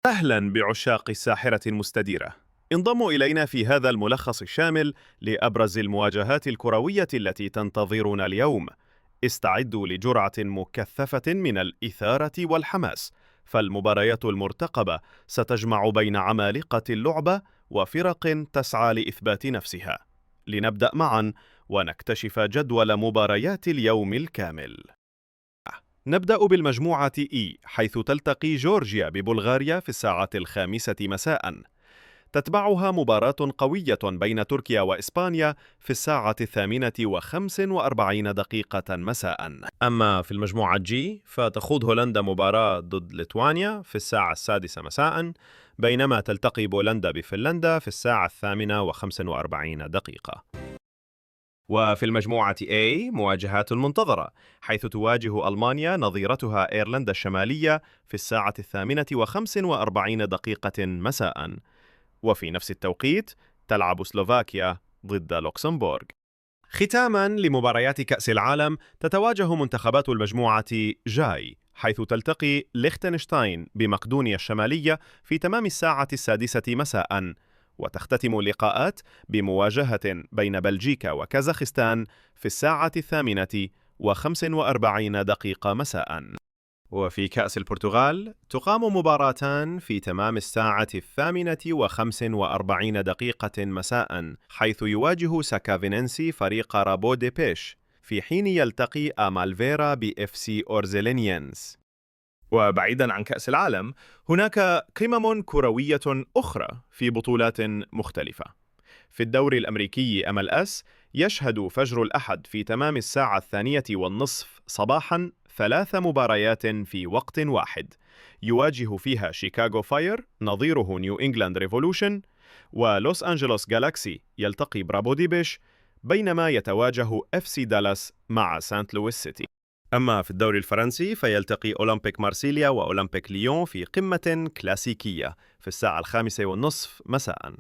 أهلا بعشاق الساحرة المستديرة. انضموا إلينا في هذا الملخص الشامل لأبرز المواجهات الكروية التي تنتظرنا اليوم. استعدوا لجرعة مكثفة من الإثارة والحماس، فالمباريات المرتقبة ستجمع بين عمالقة اللعبة وفرق تسعى لإثبات نفسها. لنبدأ معا ونكتشف جدول مباريات اليوم الكامل. نبدأ بالمجموعة E، حيث تلتقي جورجيا ببلغاريا في الساعة 5 مساء. تتبعها مباراة قوية بين تركيا وإسبانيا في الساعة 8:45 مساء. أما في المجموعة G، فتخوض هولندا مباراة ضد ليتوانيا في الساعة 6 مساء، بينما تلتقي بولندا بفنلندا في الساعة 8:45. وفي المجموعة A مواجهات منتظرة، حيث تواجه ألمانيا نظيرتها أيرلندا الشمالية في الساعة 8:45 مساء. وفي نفس التوقيت تلعب سلوفاكيا ضد لوكسمبورغ. ختاماً لمباريات كأس العالم، تتواجه منتخبات المجموعة جاي، حيث تلتقي ليختنشتاين بمقدونيا الشمالية في تمام الساعة 6 مساء. وتختتم اللقاءات بمواجهة بين بلجيكا وكازاخستان في الساعة 8:45 مساء. وفي كأس البرتغال تقام مباراتان في تمام الساعة 8:45 مساء، حيث يواجه ساكافينينسي فريق رابو دي بيش، في حين يلتقي أمالفيرا بإف سي أورزيلينيانز. وبعيداً عن كأس العالم، هناك قمم كروية أخرى في بطولات مختلفة. في الدوري الأمريكي MLS، يشهد فجر الأحد في تمام الساعة 2:30 صباحاً 3 مباريات في وقت واحد، يواجه فيها شيكاغو فاير نظيره نيو إنجلاند ريفولوشن، ولوس أنجلوس جالاكسي يلتقي برابو دي بيش، بينما يتواجه اف سي دالاس مع سانت لويس سيتي. أما في الدوري الفرنسي، فيلتقي أولمبيك مارسيليا وأولمبيك ليون في قمة كلاسيكية في الساعة 5:30 مساء.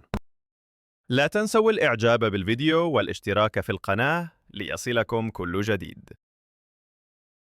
لا تنسوا الإعجاب بالفيديو والاشتراك في القناة ليصلكم كل جديد.